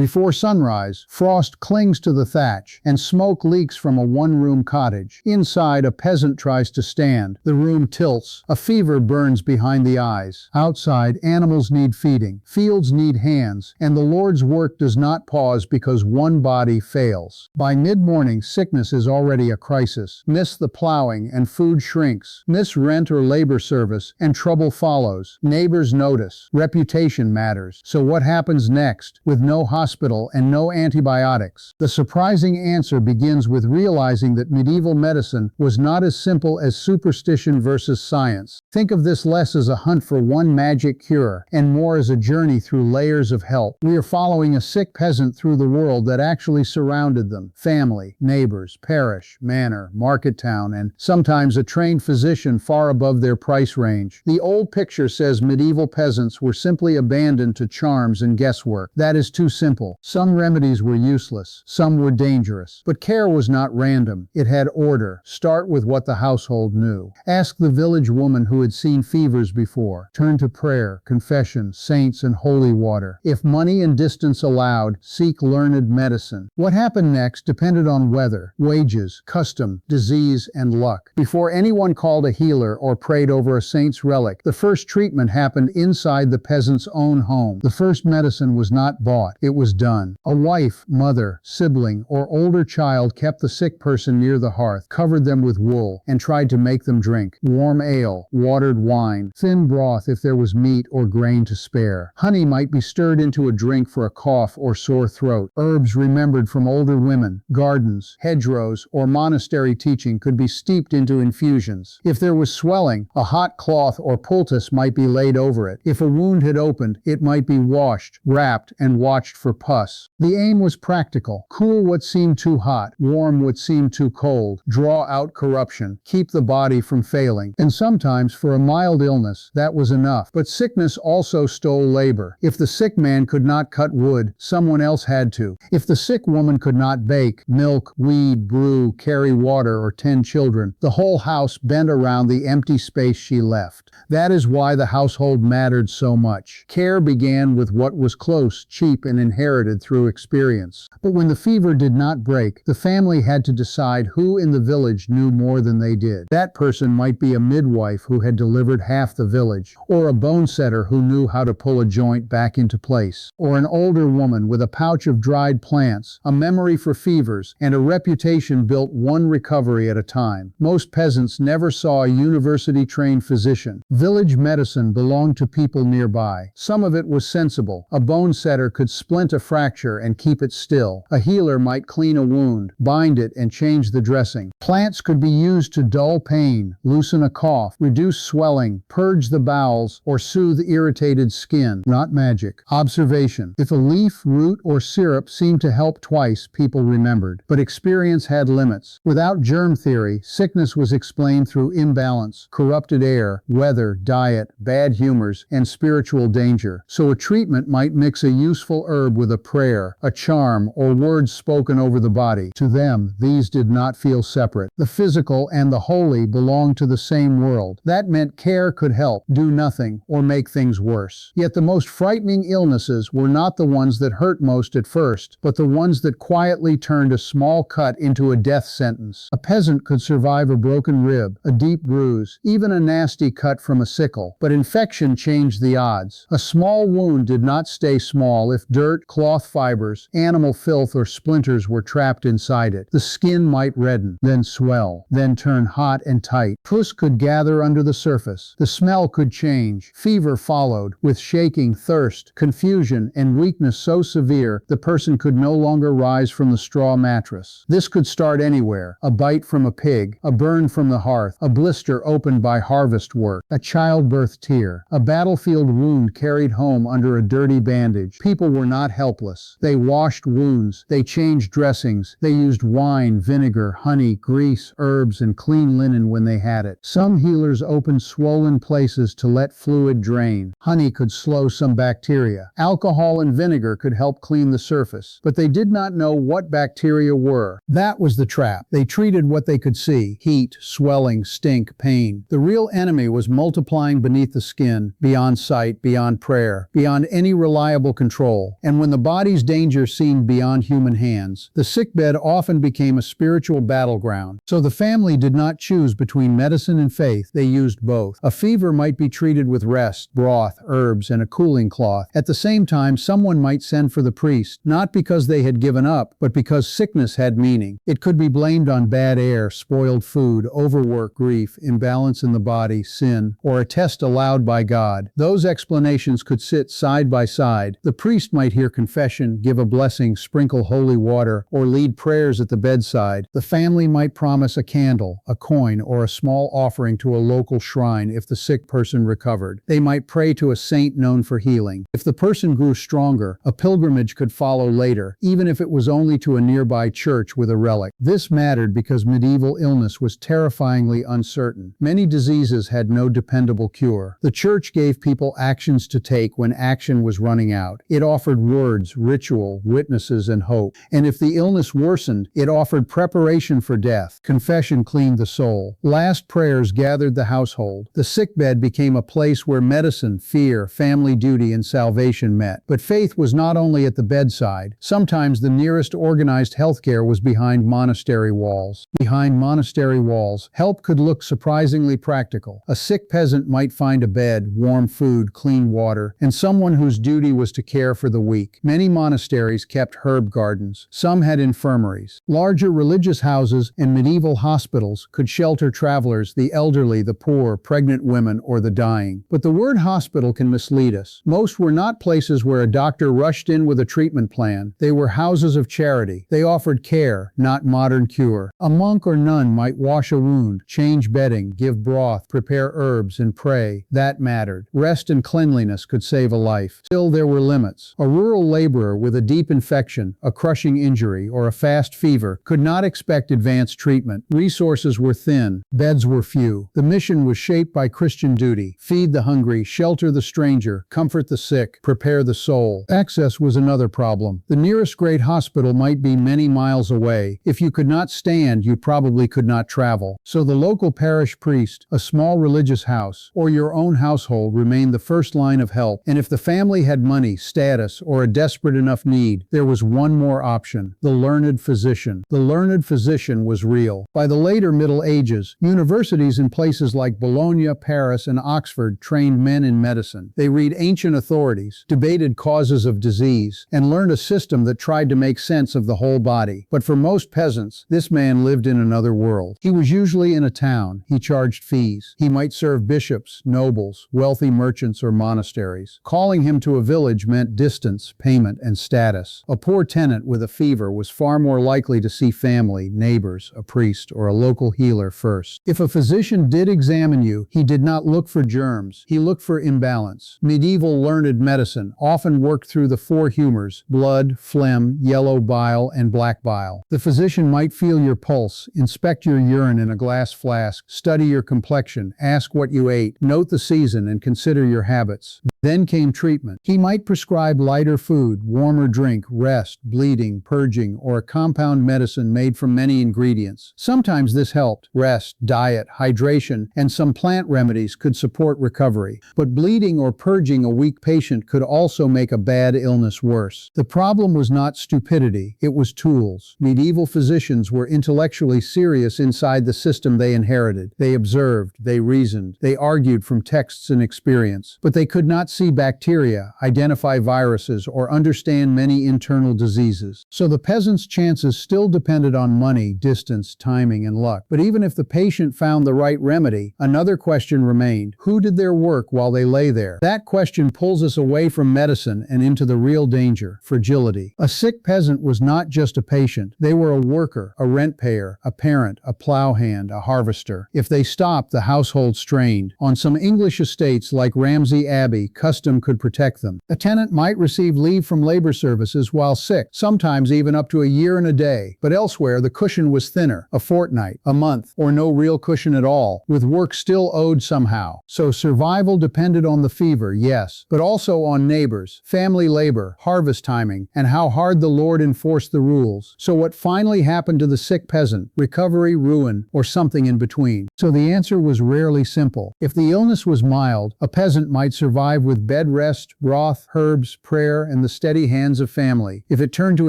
Before sunrise, frost clings to the thatch, and smoke leaks from a one-room cottage. Inside, a peasant tries to stand. The room tilts. A fever burns behind the eyes. Outside, animals need feeding. Fields need hands. And the Lord's work does not pause because one body fails. By mid-morning, sickness is already a crisis. Miss the plowing, and food shrinks. Miss rent or labor service, and trouble follows. Neighbors notice. Reputation matters. So what happens next? With no hospital and no antibiotics, the surprising answer begins with realizing that medieval medicine was not as simple as superstition versus science. Think of this less as a hunt for one magic cure, and more as a journey through layers of help. We are following a sick peasant through the world that actually surrounded them. Family, neighbors, parish, manor, market town, and sometimes a trained physician far above their price range. The old picture says medieval peasants were simply abandoned to charms and guesswork. That is too simple. Some remedies were useless, some were dangerous. But care was not random. It had order. Start with what the household knew. Ask the village woman who had seen fevers before. Turn to prayer, confession, saints, and holy water. If money and distance allowed, seek learned medicine. What happened next depended on weather, wages, custom, disease, and luck. Before anyone called a healer or prayed over a saint's relic, the first treatment happened inside the peasant's own home. The first medicine was not bought, it was done. A wife, mother, sibling, or older child kept the sick person near the hearth, covered them with wool, and tried to make them drink. Warm ale, watered wine, thin broth if there was meat or grain to spare. Honey might be stirred into a drink for a cough or sore throat. Herbs remembered from older women, gardens, hedgerows, or monastery teaching could be steeped into infusions. If there was swelling, a hot cloth or poultice might be laid over it. If a wound had opened, it might be washed, wrapped, and watched for pus. The aim was practical. Cool what seemed too hot, warm what seemed too cold, draw out corruption, keep the body from failing. And sometimes, for a mild illness, that was enough. But sickness also stole labor. If the sick man could not cut wood, someone else had to. If the sick woman could not bake, milk, weed, brew, carry water, or tend children, the whole house bent around the empty space she left. That is why the household mattered so much. Care began with what was close, cheap, and inherited through experience. But when the fever did not break, the family had to decide who in the village knew more than they did. That person might be a midwife who had delivered half the village, or a bone setter who knew how to pull a joint back into place, or an older woman with a pouch of dried plants, a memory for fevers, and a reputation built one recovery at a time. Most peasants never saw a university-trained physician. Village medicine belonged to people nearby. Some of it was sensible. A bone setter could splint a fracture and keep it still. A healer might clean a wound, bind it, and change the dressing. Plants could be used to dull pain, loosen a cough, reduce swelling, purge the bowels, or soothe irritated skin. Not magic. Observation. If a leaf, root, or syrup seemed to help twice, people remembered. But experience had limits. Without germ theory, sickness was explained through imbalance, corrupted air, weather, diet, bad humors, and spiritual danger. So a treatment might mix a useful herb with a prayer, a charm, or words spoken over the body. To them, these did not feel separate. The physical and the holy belonged to the same world. That meant care could help, do nothing, or make things worse. Yet the most frightening illnesses were not the ones that hurt most at first, but the ones that quietly turned a small cut into a death sentence. A peasant could survive a broken rib, a deep bruise, even a nasty cut from a sickle, but infection changed the odds. A small wound did not stay small if dirt, cloth fibers, animal filth, or splinters were trapped inside it. The skin might redden, then swell, then turn hot and tight. Pus could gather under the surface. The smell could change. Fever followed, with shaking, thirst, confusion, and weakness so severe the person could no longer rise from the straw mattress. This could start anywhere: a bite from a pig, a burn from the hearth, a blister opened by harvest work, a childbirth tear, a battlefield wound carried home under a dirty bandage. People were not helpless. They washed wounds, they changed dressings, they used wine, vinegar, honey, grease, herbs, and clean linen when they had it. Some healers opened swollen places to let fluid drain. Honey could slow some bacteria. Alcohol and vinegar could help clean the surface, but they did not know what bacteria were. That was the trap. They treated what they could see: heat, swelling, stink, pain. The real enemy was multiplying beneath the skin, beyond sight, beyond prayer, beyond any reliable control. And when When the body's danger seemed beyond human hands, the sickbed often became a spiritual battleground. So the family did not choose between medicine and faith, they used both. A fever might be treated with rest, broth, herbs, and a cooling cloth. At the same time, someone might send for the priest, not because they had given up, but because sickness had meaning. It could be blamed on bad air, spoiled food, overwork, grief, imbalance in the body, sin, or a test allowed by God. Those explanations could sit side by side. The priest might hear confession, give a blessing, sprinkle holy water, or lead prayers at the bedside. The family might promise a candle, a coin, or a small offering to a local shrine if the sick person recovered. They might pray to a saint known for healing. If the person grew stronger, a pilgrimage could follow later, even if it was only to a nearby church with a relic. This mattered because medieval illness was terrifyingly uncertain. Many diseases had no dependable cure. The church gave people actions to take when action was running out. It offered words, ritual, witnesses, and hope. And if the illness worsened, it offered preparation for death. Confession cleaned the soul. Last prayers gathered the household. The sickbed became a place where medicine, fear, family duty, and salvation met. But faith was not only at the bedside. Sometimes the nearest organized healthcare was behind monastery walls. Behind monastery walls, help could look surprisingly practical. A sick peasant might find a bed, warm food, clean water, and someone whose duty was to care for the weak. Many monasteries kept herb gardens. Some had infirmaries. Larger religious houses and medieval hospitals could shelter travelers, the elderly, the poor, pregnant women, or the dying. But the word hospital can mislead us. Most were not places where a doctor rushed in with a treatment plan. They were houses of charity. They offered care, not modern cure. A monk or nun might wash a wound, change bedding, give broth, prepare herbs, and pray. That mattered. Rest and cleanliness could save a life. Still, there were limits. A rural laborer with a deep infection, a crushing injury, or a fast fever could not expect advanced treatment. Resources were thin. Beds were few. The mission was shaped by Christian duty. Feed the hungry, shelter the stranger, comfort the sick, prepare the soul. Access was another problem. The nearest great hospital might be many miles away. If you could not stand, you probably could not travel. So the local parish priest, a small religious house, or your own household remained the first line of help. And if the family had money, status, or a desperate enough need, there was one more option: the learned physician. The learned physician was real. By the later Middle Ages, universities in places like Bologna, Paris, and Oxford trained men in medicine. They read ancient authorities, debated causes of disease, and learned a system that tried to make sense of the whole body. But for most peasants, this man lived in another world. He was usually in a town. He charged fees. He might serve bishops, nobles, wealthy merchants, or monasteries. Calling him to a village meant distance, payment, and status. A poor tenant with a fever was far more likely to see family, neighbors, a priest, or a local healer first. If a physician did examine you, he did not look for germs. He looked for imbalance. Medieval learned medicine often worked through the four humors: blood, phlegm, yellow bile, and black bile. The physician might feel your pulse, inspect your urine in a glass flask, study your complexion, ask what you ate, note the season, and consider your habits. Then came treatment. He might prescribe lighter food, warmer drink, rest, bleeding, purging, or a compound medicine made from many ingredients. Sometimes this helped. Rest, diet, hydration, and some plant remedies could support recovery. But bleeding or purging a weak patient could also make a bad illness worse. The problem was not stupidity, it was tools. Medieval physicians were intellectually serious inside the system they inherited. They observed, they reasoned, they argued from texts and experience. But they could not see bacteria, identify viruses, or understand many internal diseases. So the peasant's chances still depended on money, distance, timing, and luck. But even if the patient found the right remedy, another question remained: who did their work while they lay there? That question pulls us away from medicine and into the real danger: fragility. A sick peasant was not just a patient. They were a worker, a rent payer, a parent, a plow hand, a harvester. If they stopped, the household strained. On some English estates like Ramsey Abbey, custom could protect them. A tenant might receive leave from labor services while sick, sometimes even up to a year and a day. But elsewhere, the cushion was thinner: a fortnight, a month, or no real cushion at all, with work still owed somehow. So survival depended on the fever, yes, but also on neighbors, family labor, harvest timing, and how hard the Lord enforced the rules. So what finally happened to the sick peasant? Recovery, ruin, or something in between? So the answer was rarely simple. If the illness was mild, a peasant might survive with bed rest, broth, herbs, prayer, and the steady hands of family. If it turned to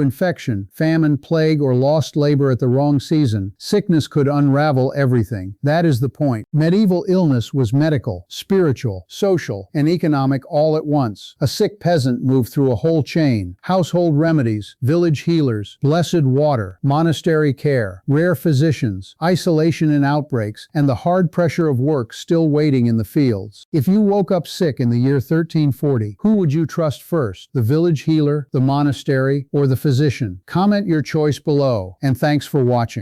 infection, famine, plague, or lost labor at the wrong season, sickness could unravel everything. That is the point. Medieval illness was medical, spiritual, social, and economic all at once. A sick peasant moved through a whole chain: household remedies, village healers, blessed water, monastery care, rare physicians, isolation in outbreaks, and the hard pressure of work still waiting in the fields. If you woke up sick in the year 1340, who would you trust first? The village healer, the monastery, or the physician? Comment your choice below, and thanks for watching.